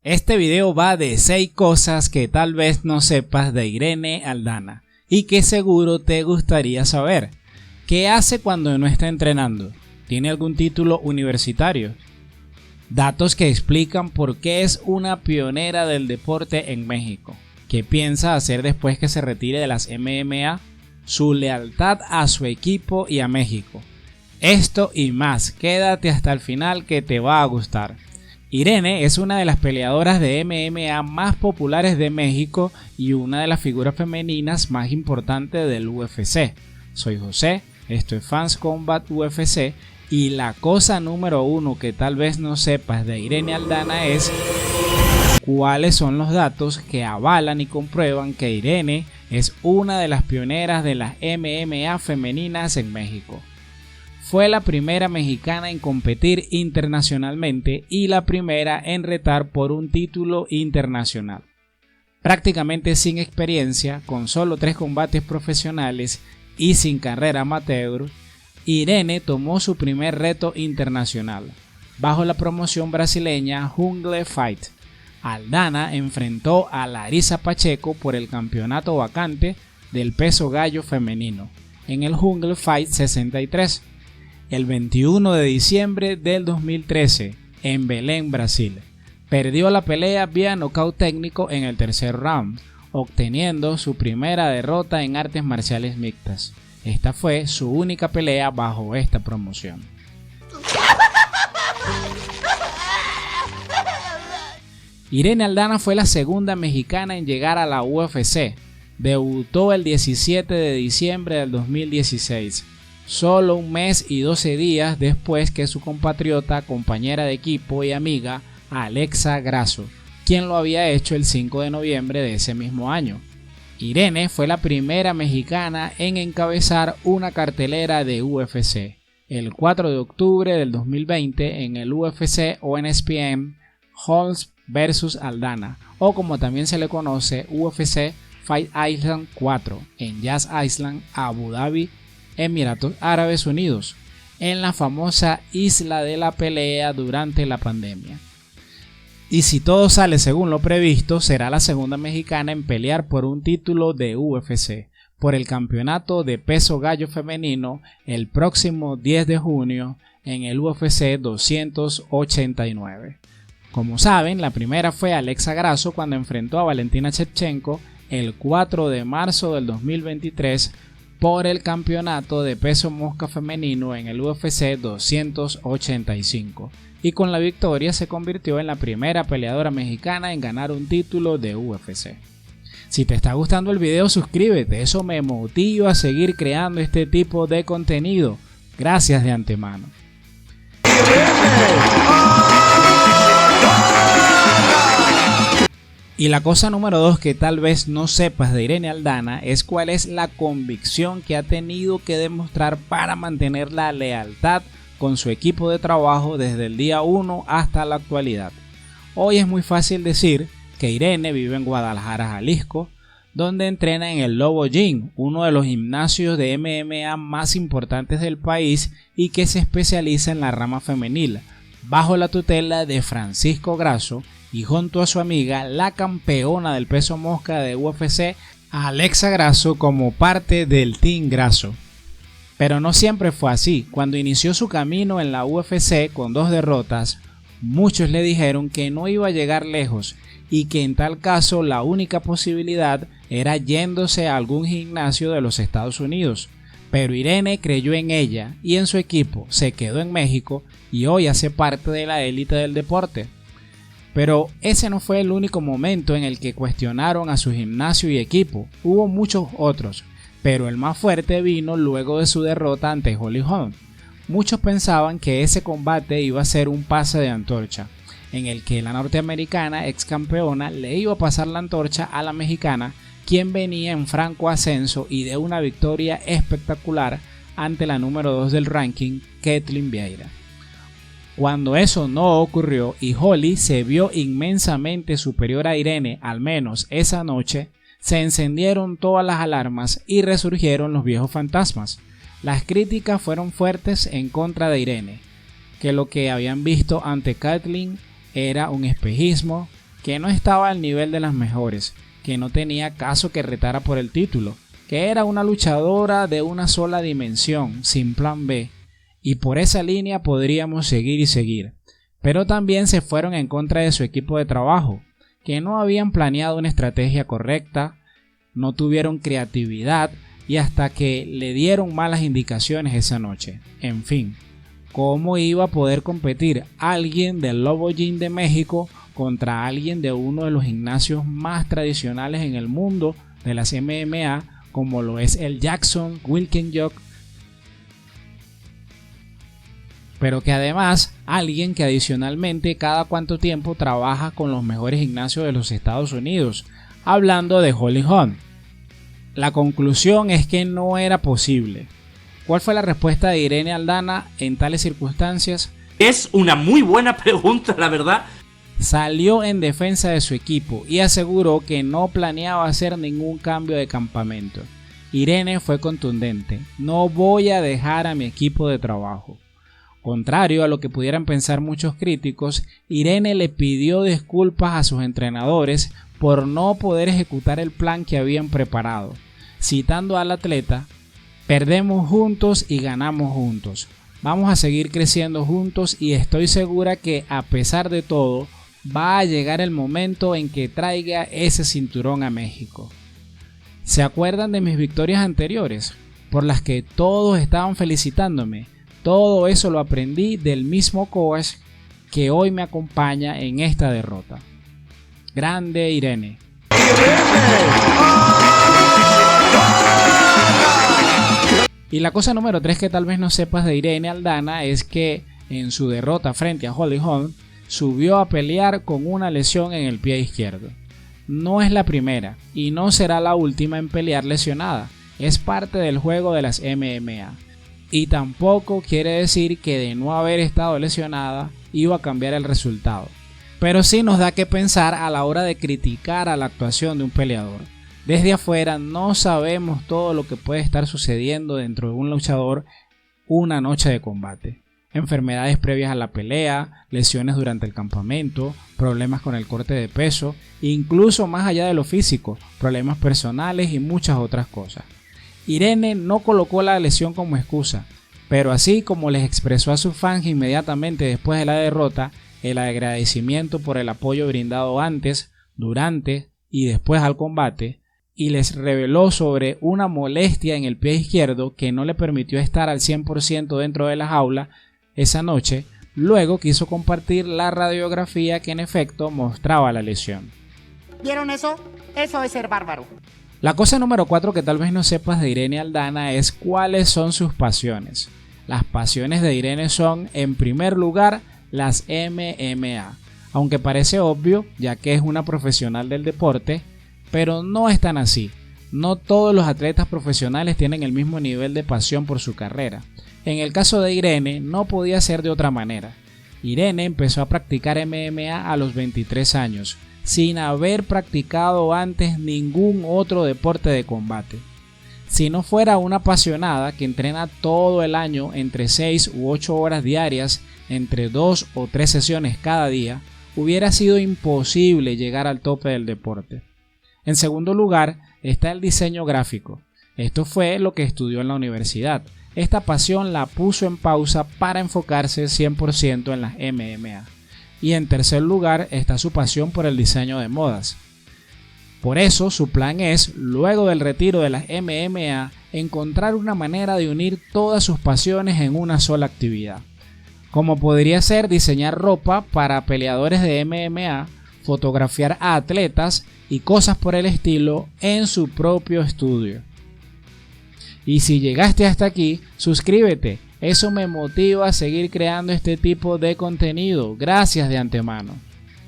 Este video va de 6 cosas que tal vez no sepas de Irene Aldana y que seguro te gustaría saber. ¿Qué hace cuando no está entrenando? ¿Tiene algún título universitario? Datos que explican por qué es una pionera del deporte en México. ¿Qué piensa hacer después que se retire de las MMA? Su lealtad a su equipo y a México. Esto y más, quédate hasta el final que te va a gustar. Irene es una de las peleadoras de MMA más populares de México y una de las figuras femeninas más importantes del UFC. Soy José, esto es Fans Combat UFC y la cosa número 1 que tal vez no sepas de Irene Aldana es cuáles son los datos que avalan y comprueban que Irene es una de las pioneras de las MMA femeninas en México. Fue la primera mexicana en competir internacionalmente y la primera en retar por un título internacional. Prácticamente sin experiencia, con solo 3 combates profesionales y sin carrera amateur, Irene tomó su primer reto internacional, bajo la promoción brasileña Jungle Fight. Aldana enfrentó a Larissa Pacheco por el campeonato vacante del peso gallo femenino en el Jungle Fight 63. El 21 de diciembre del 2013, en Belén, Brasil. Perdió la pelea vía nocaut técnico en el tercer round, obteniendo su primera derrota en artes marciales mixtas. Esta fue su única pelea bajo esta promoción. Irene Aldana fue la segunda mexicana en llegar a la UFC. Debutó el 17 de diciembre del 2016. Solo un mes y 12 días después que su compatriota, compañera de equipo y amiga Alexa Grasso, quien lo había hecho el 5 de noviembre de ese mismo año. Irene fue la primera mexicana en encabezar una cartelera de UFC, el 4 de octubre del 2020 en el UFC ONSPM Holmes vs Aldana, o como también se le conoce UFC Fight Island 4 en Yas Island, Abu Dhabi, Emiratos Árabes Unidos, en la famosa isla de la pelea durante la pandemia. Y si todo sale según lo previsto, será la segunda mexicana en pelear por un título de UFC, por el campeonato de peso gallo femenino el próximo 10 de junio en el UFC 289. Como saben, la primera fue Alexa Grasso cuando enfrentó a Valentina Shevchenko el 4 de marzo del 2023 por el campeonato de peso mosca femenino en el UFC 285 y con la victoria se convirtió en la primera peleadora mexicana en ganar un título de UFC. Si te está gustando el video, suscríbete, eso me motiva a seguir creando este tipo de contenido. Gracias de antemano. Y la cosa número 2 que tal vez no sepas de Irene Aldana es cuál es la convicción que ha tenido que demostrar para mantener la lealtad con su equipo de trabajo desde el día 1 hasta la actualidad. Hoy es muy fácil decir que Irene vive en Guadalajara, Jalisco, donde entrena en el Lobo Gym, uno de los gimnasios de MMA más importantes del país y que se especializa en la rama femenil, bajo la tutela de Francisco Grasso, y junto a su amiga, la campeona del peso mosca de UFC, Alexa Grasso, como parte del Team Grasso. Pero no siempre fue así. Cuando inició su camino en la UFC con 2 derrotas, muchos le dijeron que no iba a llegar lejos y que en tal caso la única posibilidad era yéndose a algún gimnasio de los Estados Unidos. Pero Irene creyó en ella y en su equipo, se quedó en México y hoy hace parte de la élite del deporte. Pero ese no fue el único momento en el que cuestionaron a su gimnasio y equipo, hubo muchos otros, pero el más fuerte vino luego de su derrota ante Holly Holm. Muchos pensaban que ese combate iba a ser un pase de antorcha, en el que la norteamericana ex campeona le iba a pasar la antorcha a la mexicana, quien venía en franco ascenso y de una victoria espectacular ante la número 2 del ranking, Ketlen Vieira. Cuando eso no ocurrió y Holly se vio inmensamente superior a Irene, al menos esa noche, se encendieron todas las alarmas y resurgieron los viejos fantasmas. Las críticas fueron fuertes en contra de Irene, que lo que habían visto ante Kathleen era un espejismo, que no estaba al nivel de las mejores, que no tenía caso que retara por el título, que era una luchadora de una sola dimensión, sin plan B, y por esa línea podríamos seguir y seguir. Pero también se fueron en contra de su equipo de trabajo, que no habían planeado una estrategia correcta, no tuvieron creatividad y hasta que le dieron malas indicaciones esa noche. En fin, ¿cómo iba a poder competir alguien del Lobo Gym de México contra alguien de uno de los gimnasios más tradicionales en el mundo de las MMA, como lo es el Jackson Wilkenjock? Pero que además, alguien que adicionalmente cada cuánto tiempo trabaja con los mejores gimnasios de los Estados Unidos, hablando de Holly Holm. La conclusión es que no era posible. ¿Cuál fue la respuesta de Irene Aldana en tales circunstancias? Es una muy buena pregunta, la verdad. Salió en defensa de su equipo y aseguró que no planeaba hacer ningún cambio de campamento. Irene fue contundente: no voy a dejar a mi equipo de trabajo. Contrario a lo que pudieran pensar muchos críticos, Irene le pidió disculpas a sus entrenadores por no poder ejecutar el plan que habían preparado, citando al atleta: perdemos juntos y ganamos juntos. Vamos a seguir creciendo juntos y estoy segura que a pesar de todo va a llegar el momento en que traiga ese cinturón a México. ¿Se acuerdan de mis victorias anteriores, por las que todos estaban felicitándome? Todo eso lo aprendí del mismo coach que hoy me acompaña en esta derrota. Grande Irene. Y la cosa número 3 que tal vez no sepas de Irene Aldana es que en su derrota frente a Holly Holm subió a pelear con una lesión en el pie izquierdo. No es la primera y no será la última en pelear lesionada, es parte del juego de las MMA. Y tampoco quiere decir que de no haber estado lesionada iba a cambiar el resultado. Pero sí nos da que pensar a la hora de criticar a la actuación de un peleador. Desde afuera no sabemos todo lo que puede estar sucediendo dentro de un luchador una noche de combate. Enfermedades previas a la pelea, lesiones durante el campamento, problemas con el corte de peso, incluso más allá de lo físico, problemas personales y muchas otras cosas. Irene no colocó la lesión como excusa, pero así como les expresó a sus fans inmediatamente después de la derrota el agradecimiento por el apoyo brindado antes, durante y después al combate, y les reveló sobre una molestia en el pie izquierdo que no le permitió estar al 100% dentro de la jaula esa noche, luego quiso compartir la radiografía que en efecto mostraba la lesión. ¿Vieron eso? Eso es ser bárbaro. La cosa número 4 que tal vez no sepas de Irene Aldana es cuáles son sus pasiones. Las pasiones de Irene son, en primer lugar, las MMA, aunque parece obvio ya que es una profesional del deporte, pero no es tan así. No todos los atletas profesionales tienen el mismo nivel de pasión por su carrera. En el caso de Irene no podía ser de otra manera. Irene empezó a practicar MMA a los 23 años, sin haber practicado antes ningún otro deporte de combate. Si no fuera una apasionada que entrena todo el año entre 6 u 8 horas diarias, entre 2 o 3 sesiones cada día, hubiera sido imposible llegar al tope del deporte. En segundo lugar está el diseño gráfico. Esto fue lo que estudió en la universidad. Esta pasión la puso en pausa para enfocarse 100% en las MMA. Y en tercer lugar está su pasión por el diseño de modas. Por eso su plan es, luego del retiro de las MMA, encontrar una manera de unir todas sus pasiones en una sola actividad. Como podría ser diseñar ropa para peleadores de MMA, fotografiar a atletas y cosas por el estilo en su propio estudio. Y si llegaste hasta aquí, suscríbete. Eso me motiva a seguir creando este tipo de contenido. Gracias de antemano.